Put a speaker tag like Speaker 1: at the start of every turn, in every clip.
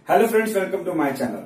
Speaker 1: Hello friends, welcome to my channel.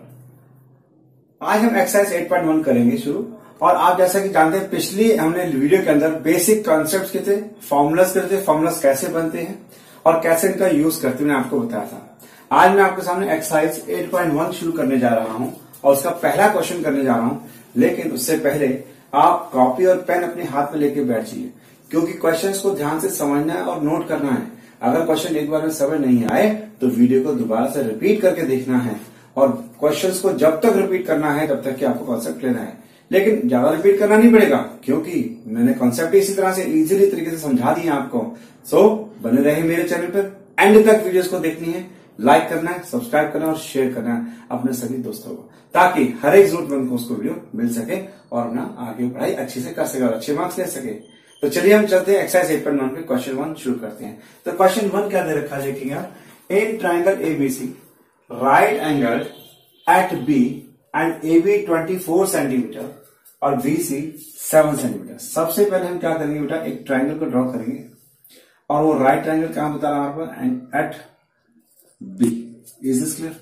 Speaker 1: आज हम exercise 8.1 करेंगे शुरू। और आप जैसा कि जानते हैं, पिछली हमने वीडियो के अंदर बेसिक कॉन्सेप्ट्स के थे, फॉर्मूलाज करते, फॉर्मूलाज कैसे बनते हैं और कैसे इनका यूज करते हैं, आपको बताया था। आज मैं आपके सामने एक्सरसाइज 8.1 शुरू करने जा रहा हूं और उसका पहला क्वेश्चन करने जा रहा हूं। लेकिन उससे पहले आप कॉपी और पेन अपने हाथ में लेके बैठ जाइए, क्योंकि क्वेश्चंस को ध्यान से समझना है और नोट करना है। अगर क्वेश्चन एक बार में समझ नहीं आए तो वीडियो को दोबारा से रिपीट करके देखना है, और क्वेश्चंस को जब तक रिपीट करना है तब तक कि आपको कॉन्सेप्ट लेना है। लेकिन ज्यादा रिपीट करना नहीं पड़ेगा, क्योंकि मैंने कॉन्सेप्ट इसी तरह से इजीली तरीके से समझा दिए आपको। सो बने रहे मेरे चैनल पर, एंड तक वीडियोस को देखनी है, लाइक करना है, सब्सक्राइब करना है और शेयर करना है अपने सभी दोस्तों को, ताकि हर एक जरूरतमंद को उसको वीडियो मिल सके और अपना आगे पढ़ाई अच्छे से कर सके और अच्छे मार्क्स ले सके। तो चलिए हम चलते हैं एक्सरसाइज 8.1 के क्वेश्चन 1 शुरू करते हैं। तो क्वेश्चन 1 क्या दे रखा है, देखिए आप। In triangle ABC right angle at B and AB 24 centimetre और बीसी 7 सेंटीमीटर। सबसे पहले हम क्या करेंगे बेटा, एक ट्राइंगल को ड्रॉ करेंगे और वो राइट ट्राइंगल कहां बता रहा है and at B. Is this clear?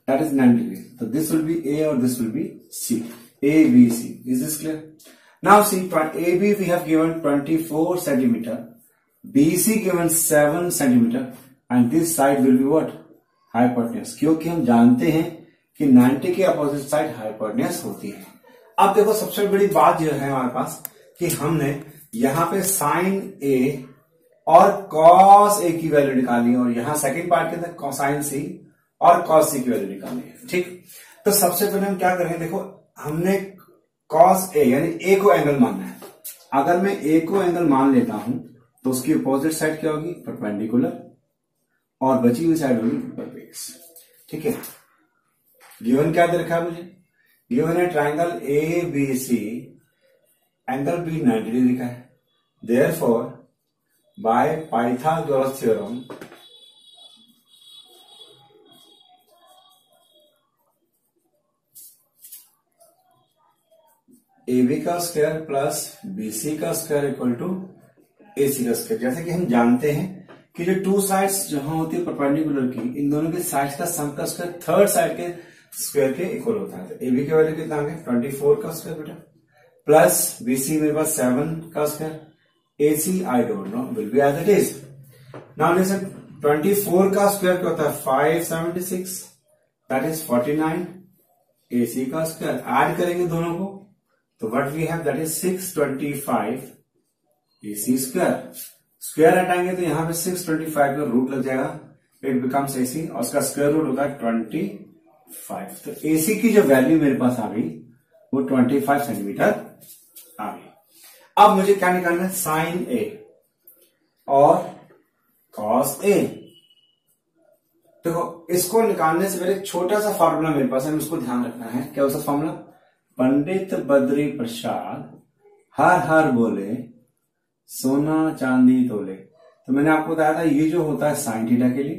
Speaker 1: That is 90 degree. तो दिस विल बी ए और this will be C, A B C. Is this clear? Now see, AB we have given 24 centimeter, BC given 7 centimeter, and this side will be what? Hypotenuse. क्योंकि हम जानते हैं कि 90 के opposite side hypotenuse होती है। अब देखो, सबसे बड़ी बात जो है हमारे पास कि हमने यहाँ पे साइन A और कॉस A की वैल्यू निकाली और यहाँ सेकंड पार्ट के अंदर कोसाइन C और कॉस C की वैल्यू निकाली है। ठीक, तो सबसे पहले हम क्या करेंगे, देखो हमने कॉस ए यानी ए को एंगल मानना है। अगर मैं ए को एंगल मान लेता हूं तो उसकी अपोजिट साइड क्या होगी, परपेंडिकुलर, और बची हुई साइड होगी परपेंडिकुलर। ठीक है, गिवन क्या दे रखा है मुझे, गिवन है triangle A B C, angle B 90 degree का है। Therefore by Pythagoras theorem AB का स्क्वायर प्लस BC का स्क्वायर इक्वल टू AC का स्क्वायर। जैसे कि हम जानते हैं कि जो टू साइड्स जहां होती है परपेंडिकुलर की, इन दोनों के साइड्स का सम का स्क्वायर थर्ड साइड के स्क्वायर के इक्वल होता है। तो AB की वैल्यू कितना आ गया, 24 का स्क्वायर बेटा, प्लस BC मेरे पास 7 का square, AC I don't know, will be as it is. Now listen, 24 का स्क्वायर क्या होता है, 576, दैट इज 49। AC का स्क्वायर ऐड करेंगे दोनों को तो what we have, that is 625 AC square. Square हटाएंगे तो यहां पे 625 का रूट लग जाएगा, इट बिकम्स AC और उसका स्क्वायर रूट होता है 25। तो AC की जो वैल्यू मेरे पास आ गई वो 25 सेंटीमीटर आ गई। अब मुझे क्या निकालना है, साइन A और कॉस A। देखो, इसको निकालने से पहले एक छोटा सा फॉर्मूला मेरे पास है, उसको ध्यान रखना है। क्या उसका फॉर्मूला, पंडित बद्री प्रसाद हर हर बोले सोना चांदी तोले। तो मैंने आपको बताया था ये जो होता है साइन थीटा के लिए,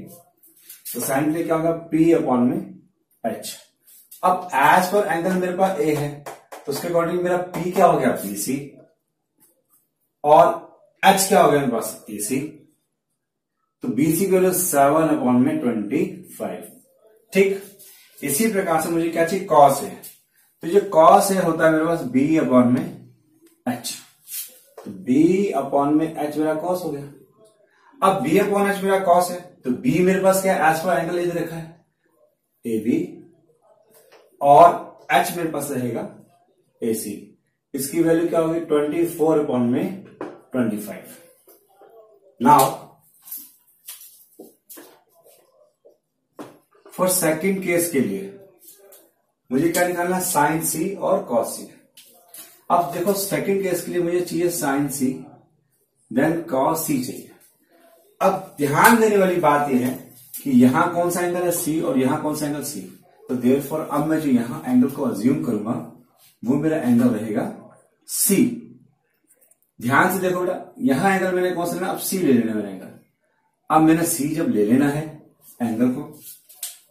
Speaker 1: तो साइन थीटा क्या होगा, P अपॉन में H। अब एज पर एंगल मेरे पास A है तो उसके अकॉर्डिंग मेरा P क्या हो गया, BC, और H क्या हो गया मेरे पास, AC। तो BC की वैल्यू 7 अपॉन में 25। ठीक, इसी प्रकार से मुझे क्या चाहिए, कॉस है। तो जो कॉस है होता है मेरे पास B अपॉन में H। तो B अपॉन में H मेरा कॉस हो गया। अब B अपॉन H मेरा कॉस है तो B मेरे पास क्या है, एज पर एंगल इधर रखा है AB, और H मेरे पास रहेगा AC। इसकी वैल्यू क्या होगी, 24 अपॉन में 25। नाउ फॉर सेकंड केस के लिए मुझे क्या निकालना है, साइन C और कॉस C। अब देखो, सेकंड केस के लिए मुझे चाहिए sine C, then cos C चाहिए। अब ध्यान देने वाली बात यह है कि यहां कौन सा एंगल है, C, और यहां कौन सा एंगल C। तो देयरफॉर अब मैं जो यहां एंगल को अज्यूम करूंगा वो मेरा एंगल रहेगा C। ध्यान से देखो बेटा, यहां एंगल मैंने कौन सा लेना, अब C ले लेना मेरा एंगल। अब मैंने C जब ले लेना है एंगल को,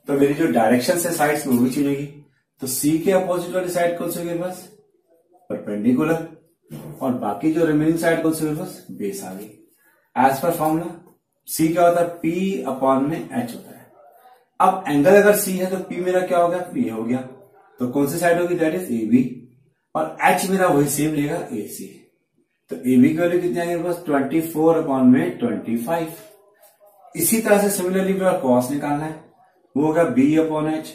Speaker 1: तो मेरी जो डायरेक्शन है साइड्स वो भी चुनेगी। तो C के अपोजिट वाली साइड कौन सी होगी मेरे पास, परपेंडिकुलर, और बाकी जो रिमेनिंग साइड कौन सी मेरे पास, बेस आ गई। एज पर फॉर्मूला C क्या होता है, P अपॉन में H होता है। अब एंगल अगर सी है तो पी मेरा क्या हो गया, पी हो गया, तो कौन सी साइड होगी, दैट इज ए बी, और एच मेरा वही सेम लेगा ए सी। तो ए बी की वैल्यू कितनी आएगी बस 24/25। इसी तरह से सिमिलरली मेरा कॉस निकालना है, वो होगा B/H।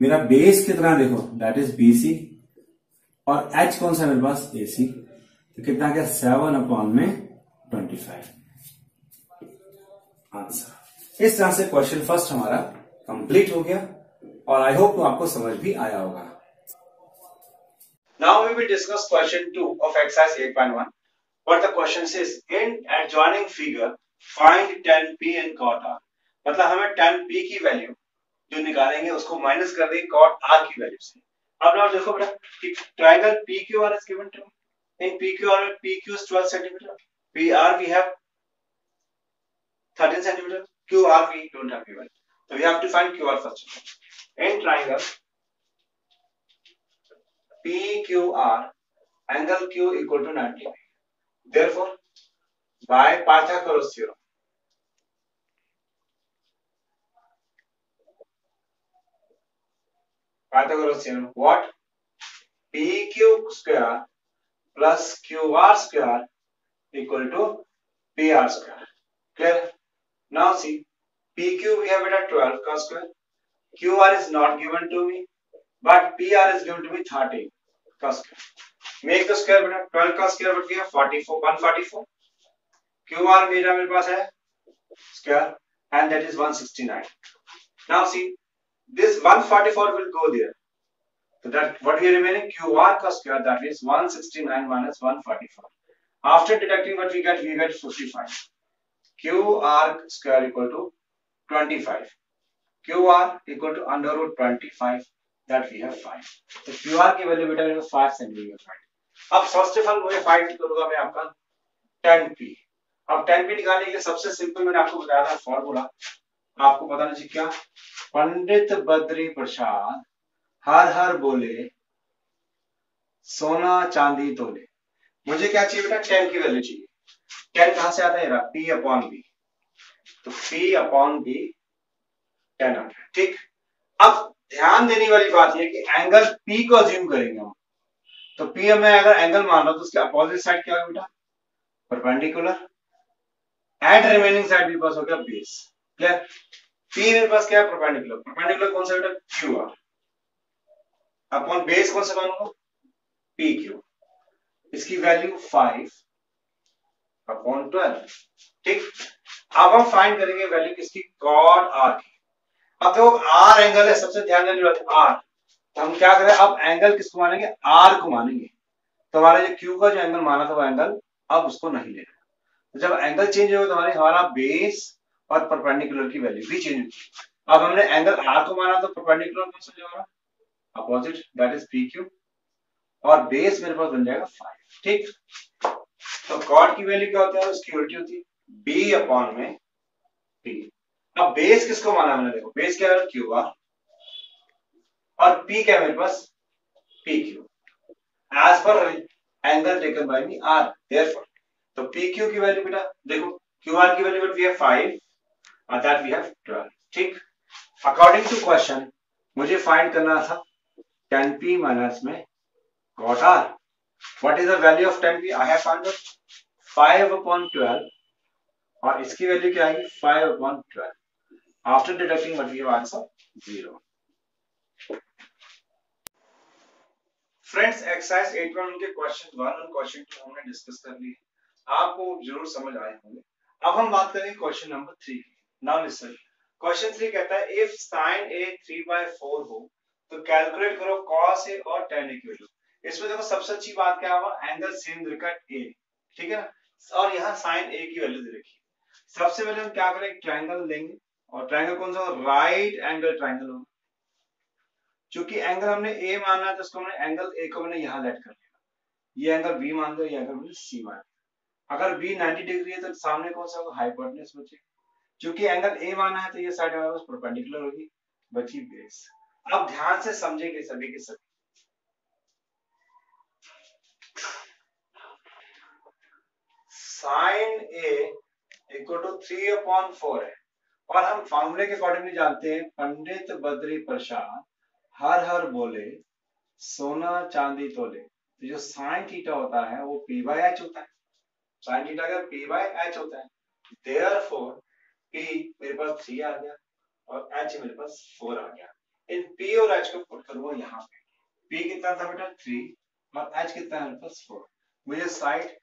Speaker 1: मेरा बेस कितना देखो, दैट इज बी सी, और एच कौन सा मेरे पास, ए सी, तो कितना आ गया 7/25 आंसर। इस तरह से क्वेश्चन फर्स्ट हमारा कंप्लीट हो गया, और आई होप आपको समझ भी आया होगा। Now we will discuss question 2 of exercise 8.1. What the question says, in adjoining figure find tan P and cot R। मतलब हमें tan P की वैल्यू जो निकालेंगे उसको माइनस कर देंगे cot R की वैल्यू से। अब ना देखो बेटा कि triangle PQR is given to me. In PQR में PQ is 12 cm, PR we have 13 cm, QR we don't have given, so we have to find QR first. In triangle PQR, angle Q equal to 90 degree. Therefore, by Pythagoras theorem, what? PQ square plus QR square equal to PR square. Clear? Now see, PQ we have it at 12 cos square. QR is not given to me, but PR is given to me 13 cos square. Make the square बेटा 12 का square would be 44, 144. QR मेरा मेरे पास है square and that is 169. Now see, this 144 will go there. So that what we are remaining, QR का square, that is 169 minus 144. After deducting what we get 55. QR square equal to 25. QR equal to under root 25, that we have 5. तो QR की value बेटा मेरे को 5 centimetre find. अब first of all मुझे find करूंगा मैं आपका tan P। अब tan P निकालने के लिए सबसे सिंपल मैंने आपको बताया था फॉर्मूला, आपको पता नहीं क्या, पंडित बद्री प्रसाद हर हर बोले सोना चांदी तोले। मुझे क्या चाहिए बेटा, tan की वैल्यू चाहिए। tan कहां से आता है, P/B, तो P/B tan आ गया। ठीक, अब ध्यान देने वाली बात यह कि एंगल P को अज्यूम करेंगे हम, तो P में अगर एंगल मान रहा हूं तो उसके अपोजिट साइड क्या होगा बेटा, परपेंडिकुलर, एंड रिमेनिंग साइड मेरे पास हो गया बेस। क्लियर? P मेरे पास क्या है, परपेंडिकुलर। परपेंडिकुलर कौन सा बेटा, QR, अपॉन बेस कौन सा मानूंगा, PQ, इसकी वैल्यू 5/12। ठीक, अब हम फाइंड करेंगे वैल्यू किसकी, cot R की। अब देखो R एंगल है, सबसे ध्यान देने वाली बात R, तो हम क्या करें, अब एंगल किसको मानेंगे, R को मानेंगे। तो हमारा जो Q का जो एंगल माना था वो एंगल अब उसको नहीं लेना। तो जब एंगल चेंज होगा तो हमारा बेस और परपेंडिकुलर की वैल्यू भी चेंज होगी। अब हमने एंगल R को माना तो परपेंडिकुलर कौन सा जाएगा, अपोजिट, दैट इज PQ, और बेस मेरे पास बन जाएगा 5। ठीक, तो कॉट की वैल्यू क्या होती है, उसकी उल्टी होती है B/P। अब बेस किसको माना हमने, देखो बेस क्या है, QR, और P क्या है मेरे पास, PQ, as per angle taken by me R। Therefore तो PQ की वैल्यू बेटा देखो, QR की वैल्यू वी हैव 5 और दैट वी हैव 12। ठीक, अकॉर्डिंग टू क्वेश्चन मुझे फाइंड करना था tan P माइनस में cot R। What is the value of tan P, I have found 5/12, और इसकी वैल्यू क्या आएगी, 5/12। After deducting what we have answer 0। Friends, exercise 8.1 के क्वेश्चन 1 और क्वेश्चन 2 हमने डिस्कस कर लिए, आपको जरूर समझ आए होंगे। अब हम बात करेंगे क्वेश्चन नंबर 3 की। नाउ लिसन, क्वेश्चन 3 कहता है इफ sin A 3/4 हो तो कैलकुलेट करो cos A और tan A की वैल्यू। इसमें देखो सबसे अच्छी बात क्या हुआ, एंगल सेंद्रिक A, ठीक है ना, और यहाँ sin A की वैल्यू दे रखी है। सबसे पहले हम क्या करें, ट्रायंगल लेंगे, और ट्रायंगल कौन सा, राइट एंगल ट्रायंगल होगा। चूंकि एंगल हमने ए माना है तो उसको हमने एंगल ए को मैंने यहां लेट कर लिया, ये एंगल बी मान लो, ये एंगल मैंने सी मान लिया। अगर बी 90 डिग्री है तो सामने कौन सा होगा, हाइपोटेन्यूज बचेगा। चूंकि एंगल ए माना है तो ये साइड हमारे पास परपेंडिकुलर होगी, बची बेस। अब ध्यान से समझेंगे सभी के सभी। साइन ए इक्वल टू 3/4 है और हम फॉर्मूले के अकॉर्डिंगली जानते हैं, पंडित बद्री प्रसाद हर हर बोले सोना चांदी तोले। तो जो साइन थीटा होता है वो पी बाय एच होता है। साइन थीटा का पी बाय एच होता है। देयरफॉर पी मेरे पास 3 आ गया और एच मेरे पास 4 आ गया। इन पी और एच को पुट करूंगा यहाँ पे। पी कितना था बेटा 3 और एच कितना है मेरे पास 4। मुझे साइड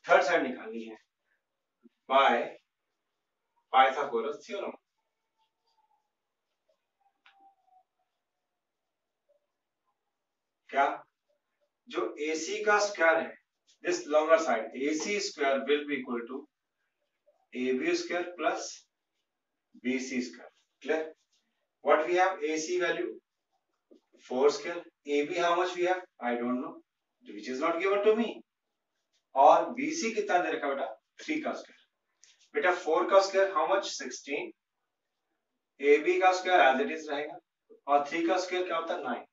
Speaker 1: थर्ड साइड निकालनी है बाय पाइथागोरस थ्योरम। क्या जो AC का स्क्वायर है, this longer side AC square will be equal to AB square plus BC square. Clear? What we have AC value 4 square, AB how much we have I don't know, which is not given to me। और BC कितना दे रखा बेटा 3 का square. बेटा 4 का square how much 16, AB का square as it is रहेगा और 3 का स्क्वायर क्या होता है 9।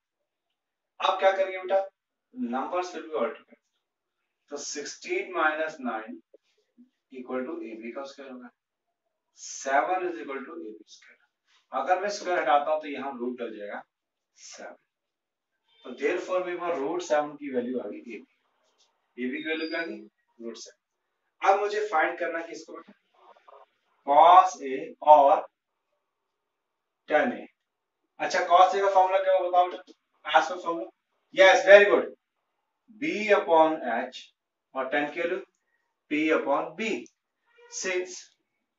Speaker 1: अब क्या करेंगे बेटा, नंबर्स विल बी ऑल्टरनेट। तो 16 माइनस 9 इक्वल टू AB का स्क्वायर होगा। 7 is equal to AB square. अगर मैं स्क्वायर हटाता हूं तो यहां रूट डल जाएगा 7। तो देयरफॉर मेरे पास रूट 7 की वैल्यू आ गई AB। AB की वैल्यू क्या आ गई रूट 7। अब मुझे फाइंड करना है किसको बेटा, cos A और tan A। अच्छा cos A का फॉर्मूला क्या होगा बताओ बेटा, आज का formula, yes very good, B upon H और tan की value P upon B। Since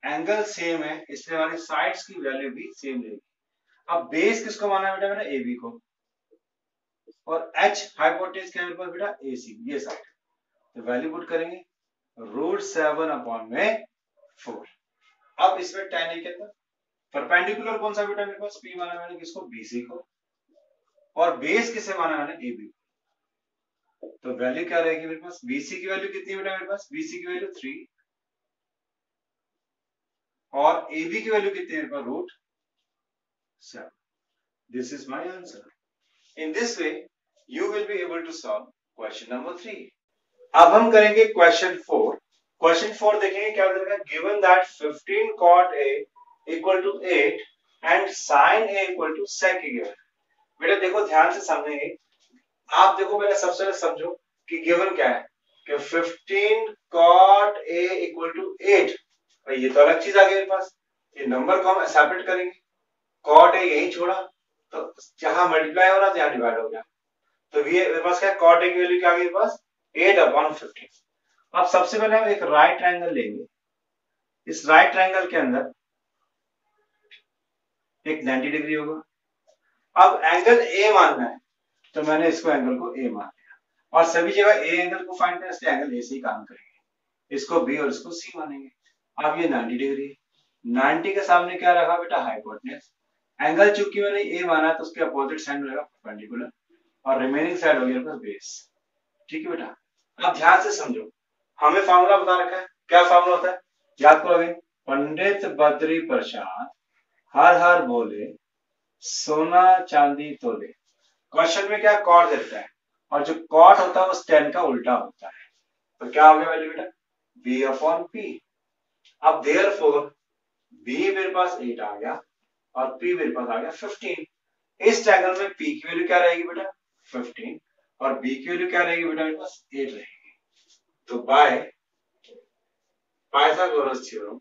Speaker 1: angle same है इसलिए हमारी साइड्स की वैल्यू भी सेम रहेगी। अब बेस किसको माना है बेटा, मेरा AB को, और H हाइपोटेन्यूज क्या है मेरे पास बेटा AC, ये साइड। तो वैल्यू पुट करेंगे रूट 7 अपॉन में 4। अब इसमें tan A कितना, परपेंडिकुलर कौन सा बेटा मेरे पास, P माना मैंने किसको BC को, और बेस किसे माना मैंने AB को। तो वैल्यू क्या रहेगी मेरे पास, BC की वैल्यू कितनी बेटा मेरे पास, BC की वैल्यू 3 और AB की वैल्यू कितनी है मेरे पास root 7। This is my answer. In this way you will be able to solve question number 3। अब हम करेंगे क्वेश्चन 4। क्वेश्चन 4 देखेंगे क्या देगा, given that 15 cot A equal to 8 and sin A equal to sec A given. बेटा देखो ध्यान से समझेंगे आप, देखो पहले सबसे पहले समझो कि गिवन क्या है, कि 15 cot A इक्वल टू 8। भाई ये तो अलग चीज आ गई मेरे पास, ये नंबर को हम सेपरेट करेंगे, cot A यही छोड़ा तो जहां मल्टीप्लाई हो रहा था यहां डिवाइड हो गया। तो ये मेरे पास क्या, cot A की वैल्यू क्या आ गई मेरे पास 8 अपॉन 15। अब सबसे पहले हम एक राइट ट्रायंगल लेंगे, इस राइट ट्रायंगल के अंदर एक 90 डिग्री होगा। अब एंगल A मानना है तो मैंने इसको एंगल को A मान लिया, और सभी जगह A एंगल को फाइंड करना है इसलिए एंगल A से ही काम करेंगे, इसको B और इसको C मानेंगे। अब ये 90 डिग्री है, 90 के सामने क्या रखा बेटा हाइपोटेन्यूज। एंगल चूंकि मैंने A माना तो उसके अपोजिट साइड में रहेगा परपेंडिकुलर, और रिमेनिंग साइड हो गया बेस। ठीक है बेटा, अब ध्यान से समझो, हमें फार्मूला बता रखा है, क्या फार्मूला होता है याद करो अभी, पंडित बद्री प्रसाद हर हर बोले सोना चांदी तोले। क्वेश्चन में क्या कॉट देता है, और जो कॉट होता है वो tan का उल्टा होता है। तो क्या हो गया वैल्यू बेटा B अपॉन P। अब देयरफॉर B मेरे पास 8 आ गया और P मेरे पास आ गया 15। इस ट्रायंगल में P की वैल्यू क्या रहेगी बेटा 15 और B की वैल्यू क्या रहेगी बेटा मेरे पास 8 रहेगी। तो by Pythagoras theorem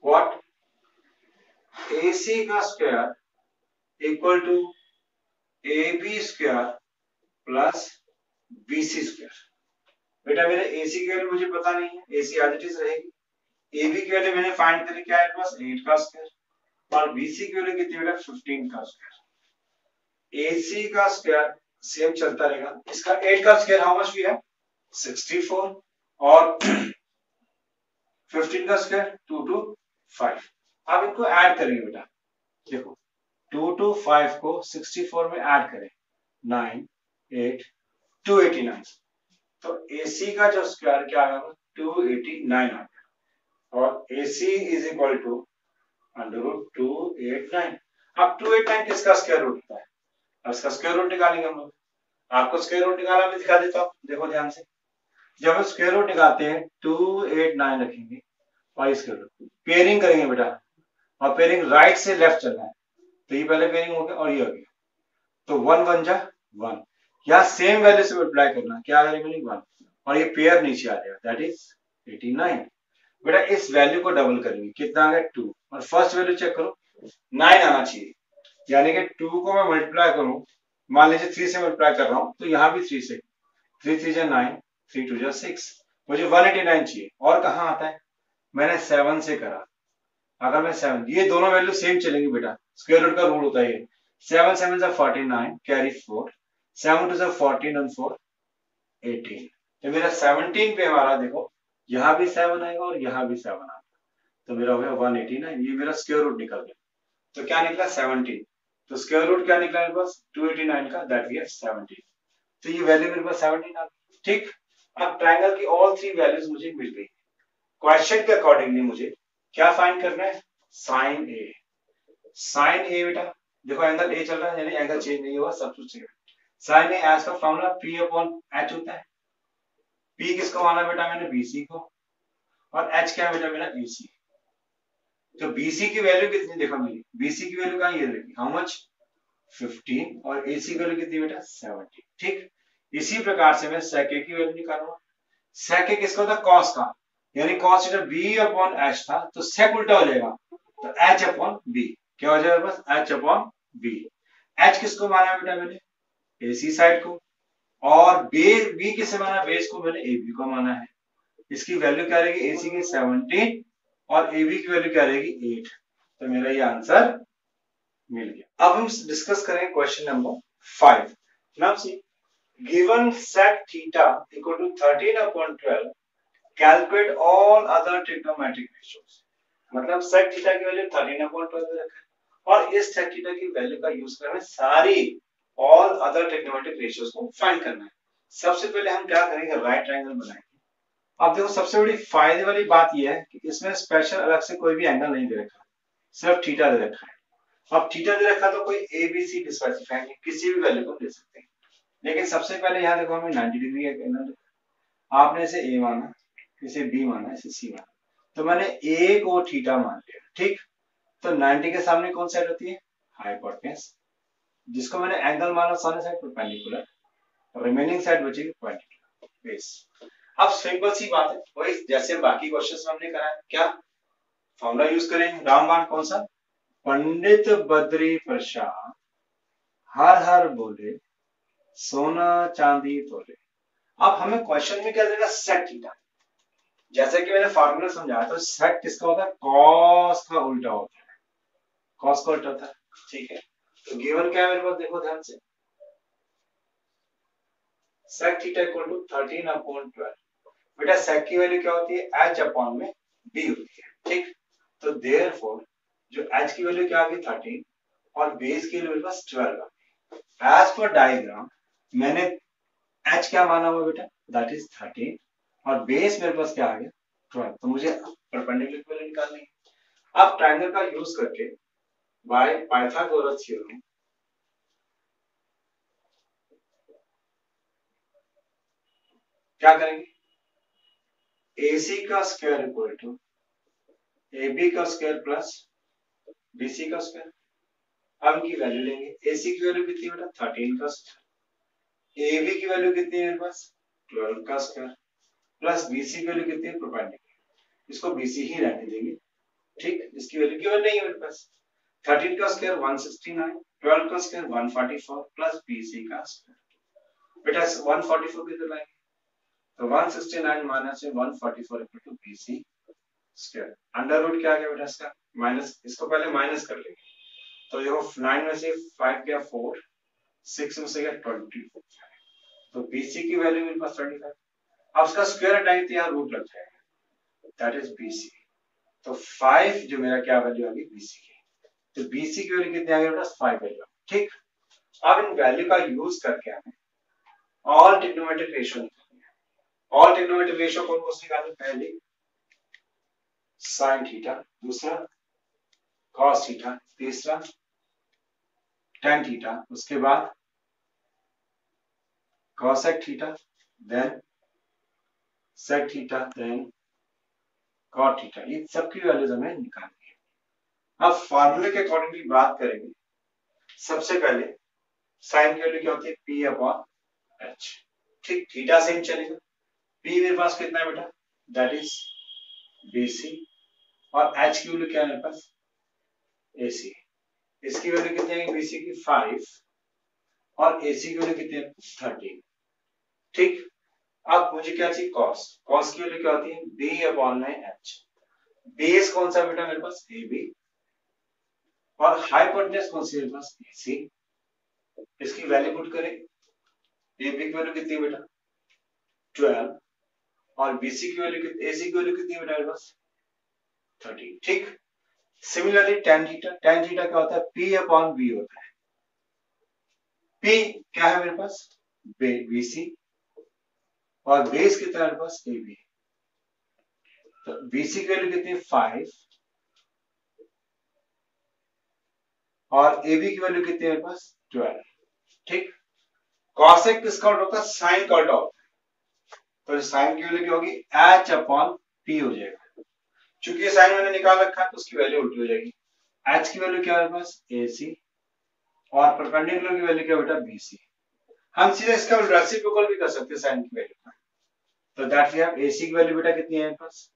Speaker 1: what, AC का square equal to AB square plus BC square. बेटा मेरे AC की वैल्यू मुझे पता नहीं है, AC एज इट इज रहेगी। AB की वैल्यू मैंने फाइंड करी, क्या है पास 8 का स्क्वायर और BC की वैल्यू कितनी बेटा 15 का स्क्वायर। AC का स्क्वायर सेम चलता रहेगा, इसका 8 का स्क्वायर हाउ मच भी है 64 और 15 का स्क्वायर 2 to 5। अब इनको ऐड करेंगे बेटा, देखो 2 to 5 को 64 में ऐड करें 9 8 289। तो AC का जो स्क्वायर क्या आएगा 289 आ गया, और AC is equal to under root 289। अब 289 किसका स्क्वायर रूट होता है, अब इसका स्क्वायर रूट निकालेंगे हम लोग। आपको स्क्वायर रूट निकालना भी दिखा देता हूं, देखो ध्यान से। जब हम स्क्वायर रूट निकालते हैं 289 रखेंगे और स्क्वायर रूट पेयरिंग करेंगे बेटा, और पेयरिंग राइट से लेफ्ट चलना है, तो ये पहले पेयरिंग हो गया और ये हो गया, तो 1 1 जा 1, या सेम वैल्यू से मल्टीप्लाई करना, क्या आ जाएगा 1, और ये पेयर नीचे आ जाएगा, दैट इज 89। बेटा इस वैल्यू को डबल करेंगे, कितना आ गया 2, और फर्स्ट वैल्यू चेक करो 9 आना चाहिए, यानी कि 2 को मैं मल्टीप्लाई करूं, मान लीजिए 3 से मल्टीप्लाई कर रहा हूं, तो यहां भी 3 से, 3 3 जा 9, 3 2 जा 6, मुझे 189 चाहिए, और कहां आता है, मैंने 7 से करा, अगर मैं 7, ये दोनों वैल्यू सेम चलेंगी बेटा, स्क्वायर रूट का रूल होता है ये, 7 7 जा 49 कैरी 4, 7 2 जा 14 और 4 18, तो मेरा 17 पे हमारा देखो यहां भी 7 आएगा और यहां भी 7 आएगा, तो मेरा हो गया 189, ये मेरा स्क्वायर रूट निकल गया, तो क्या निकला 17, तो स्क्वायर रूट क्या निकला मेरे पास 289 का, दैट वी 17, तो ये वैल्यू मेरे पास 17 आ गई। ठीक, अब ट्रायंगल की ऑल 3 वैल्यूज मुझे मिल गई, क्वेश्चन के अकॉर्डिंगली मुझे क्या फाइंड करना है, साइन ए, साइन ए बेटा देखो एंगल ए चल रहा है, यानी एंगल चेंज नहीं हुआ, सब कुछ सेम, साइन ए एज का फॉर्मूला पी अपॉन एच होता है, पी किसको माना बेटा मैंने बीसी को, और एच क्या है बेटा मेरा एसी, तो बीसी की वैल्यू कितनी देखो मेरी, बीसी की वैल्यू कहां, ये देखी हाउ मच 15, और एसी की वैल्यू कितनी बेटा 70। ठीक, इसी प्रकार से मैं sec a की वैल्यू निकालूंगा, sec a किसका था cos का, यानी cos theta b upon h था, तो sec उल्टा हो जाएगा, तो h अपॉन b, क्या हो जाएगा बस h अपॉन b, h किसको माना है बेटा मैंने AC साइड को, और b किसे माना, बेस को मैंने AB को माना है, इसकी वैल्यू क्या रहेगी AC की 17 और AB की वैल्यू क्या रहेगी 8, तो मेरा ये आंसर मिल गया। अब हम डिस्कस करें question number 5। Now see given sec theta equal to 13 upon 12, calculate all other trigonometric ratios, मतलब sec थीटा की वैल्यू 13 अपॉन 12 रखा है, और इस sec थीटा की वैल्यू का यूज कर हमें सारी ऑल अदर ट्रिग्नोमेट्रिक रेशियोज को फाइंड करना है। सबसे पहले हम क्या करेंगे, राइट ट्रायंगल बनाएंगे। अब देखो सबसे बड़ी फायदे वाली बात यह है कि इसमें स्पेशल अलग से कोई भी एंगल नहीं दे रखा, सिर्फ थीटा दे रखा है। अब थीटा दे रखा तो कोई ए बी सी स्पेसिफाई नहीं, किसी भी वैल्यू को ले सकते हैं, लेकिन सबसे पहले यहाँ देखो हमें 90 डिग्री का एंगल, आपने इसे ए माना, इसे बी माना, इसे सी माना, तो मैंने ए को थीटा मान लिया। ठीक, तो 90 के सामने कौन साइड होती है, हाइपोटेन्यूज, जिसको मैंने एंगल माना सामने साइड परपेंडिकुलर, रिमेनिंग साइड बचेगी परपेंडिकुलर बेस। अब सिंपल सी बात है, वही जैसे बाकी क्वेश्चंस में हमने करा है, क्या फॉर्मूला यूज करेंगे, रामबाण कौन सा, पंडित बद्री प्रसाद हर हर बोले सोना चांदी तोले। अब हमें क्वेश्चन में क्या देगा, सेक थीटा, जैसे कि मैंने फार्मूला समझाया, तो सेक किसका होता है, कॉस का उल्टा होता है, कॉस का उल्टा होता है। ठीक है, तो गिवन क्या है मेरे पास, देखो ध्यान से, sec theta equal to 13 upon 12, बेटा सेक की वैल्यू क्या होती है, एच अपॉन में बी होती है। ठीक, तो देयरफॉर जो एच की वैल्यू क्या आ गई 13, और बेस की वैल्यू पास 12 आ गई। एज पर डायग्राम मैंने एच क्या माना हुआ बेटा, दैट इज 13, और बेस मेरे पास क्या आ गया 12, तो मुझे परपेंडिकुलर वैल्यू निकालनी है। अब ट्रायंगल का यूज करके बाय पाइथागोरस थ्योरम क्या करेंगे, AC का स्क्वायर इक्वल टू AB का स्क्वायर प्लस BC का स्क्वायर। अब इनकी वैल्यू लेंगे, AC की वैल्यू कितनी बेटा 13 का स्क्वायर, AB की वैल्यू कितनी है मेरे पास 12 का स्क्वायर, प्लस BC की वैल्यू कितनी है परपेंडिकुलर, इसको BC ही रहने देंगे। ठीक, इसकी वैल्यू गिवन नहीं है मेरे पास, 13 का स्क्वायर 169, 12 का स्क्वायर 144 प्लस BC का स्क्वायर, बेटा 144 किधर लाएंगे, तो 169 माइनस 144 equal to BC square, under root क्या आ गया बेटा इसका माइनस, इसको पहले माइनस कर लेंगे, तो देखो 9 में से 5 गया 4, 6 में से गया 25, तो BC की वैल्यू मेरे पास 25, अब उसका स्क्वायर हटाएंगे तो यहाँ रूट लग जाएगा, दैट इज BC, तो 5 जो मेरा क्या वैल्यू आ गई BC की, तो BC की वैल्यू कितनी आ गई बेटा 5 वैल्यू। ठीक, अब इन वैल्यू का यूज करके हमें ऑल ट्रिग्नोमेट्रिक रेशियो निकालनी है। ऑल ट्रिग्नोमेट्रिक रेशियो कौन कौन सी निकालनी, पहले साइन थीटा, दूसरा कॉस थीटा, तीसरा tan थीटा, उसके बाद cosec theta, then sec theta then cot theta, ये सबकी वैल्यूज हमें निकालनी है। अब फार्मूले के अकॉर्डिंगली बात करेंगे। सबसे पहले साइन की वैल्यू क्या होती है p अपॉन h, ठीक, थीटा सेम चलेगा। p मेरे पास कितना है बेटा, दैट इज bc, और h की वैल्यू क्या है मेरे पास, ac। इसकी वैल्यू कितनी है bc की 5 और ac की वैल्यू कितनी है 13, ठीक। अब मुझे क्या चाहिए, कॉस। कॉस की वैल्यू क्या होती है b अपॉन में h। बेस कौन सा बेटा मेरे पास, ab, और हाइपोटेन्यूज कौन सी है मेरे पास, ac। इसकी वैल्यू पुट करें, ab की वैल्यू कितनी है बेटा 12, और bc की वैल्यू कितनी, ac की वैल्यू कितनी है बेटा मेरे पास 13, ठीक। Similarly tan theta, tan theta क्या होता है p अपॉन b होता है। p क्या है मेरे पास bc, और बेस कितना है मेरे पास ab। तो bc की वैल्यू कितनी है 5 और ab की वैल्यू कितनी है मेरे पास 12, ठीक। कॉसेक किसका उल्टा होता है, साइन का उल्टा होता है। तो साइन की वैल्यू क्या होगी h अपॉन p हो जाएगा। चूंकि ये साइन मैंने निकाल रखा है तो उसकी वैल्यू उल्टी हो जाएगी। h की वैल्यू क्या है मेरे पास ac, और परपेंडिकुलर की वैल्यू क्या बेटा bc। हम सीधे इसका रेसिप्रोकल भी कर सकते हैं साइन की वैल्यू का। तो दैट वी हैव ac की वैल्यू बेटा कितनी है मेरे पास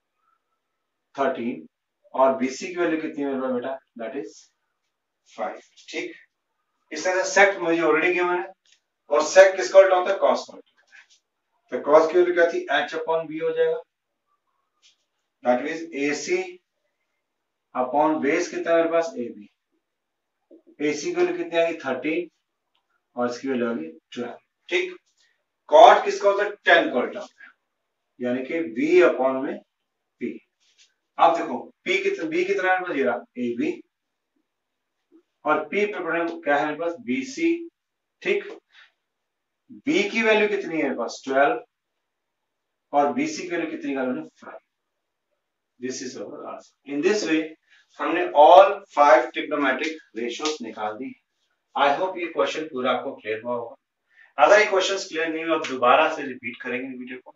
Speaker 1: 13, और bc की वैल्यू कितनी है मेरे पास बेटा दैट इज 5, ठीक। इस तरह से सेक मुझे ऑलरेडी गिवन है, और सेक किसका उल्टा होता है, कॉस का उल्टा होता है। तो कॉस की वैल्यू क्या थी h अपॉन b हो जाएगा, that means ac upon base कितना मेरे पास ab। ac की वैल्यू कितनी आएगी 13, और इसकी वैल्यू आएगी 12, ठीक। कॉट किसका होता है tan का उल्टा होता है, यानी कि b अपॉन में p। अब देखो p कितना, b कितना है मेरे पास ये रहा ab, और p पे क्या है मेरे पास bc, ठीक। b की वैल्यू कितनी है मेरे पास 12, और bc की वैल्यू कितनी है 5। This is our answer. In this way हमने ऑल 5 ट्रिग्नोमेट्रिक रेशियोज निकाल दी। आई होप ये क्वेश्चन पूरा आपको क्लियर हुआ होगा। अगर ये क्वेश्चंस क्लियर नहीं हुआ दोबारा से रिपीट करेंगे वीडियो को,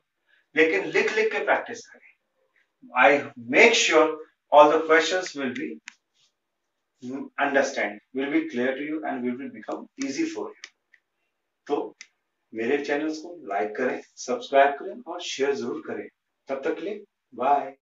Speaker 1: लेकिन लिख लिख के प्रैक्टिस करें। I make sure all the questions will be understand, will be clear to you and will become easy for you. तो मेरे चैनल्स को लाइक करें, सब्सक्राइब करें और शेयर जरूर करें। तब तक के लिए बाय।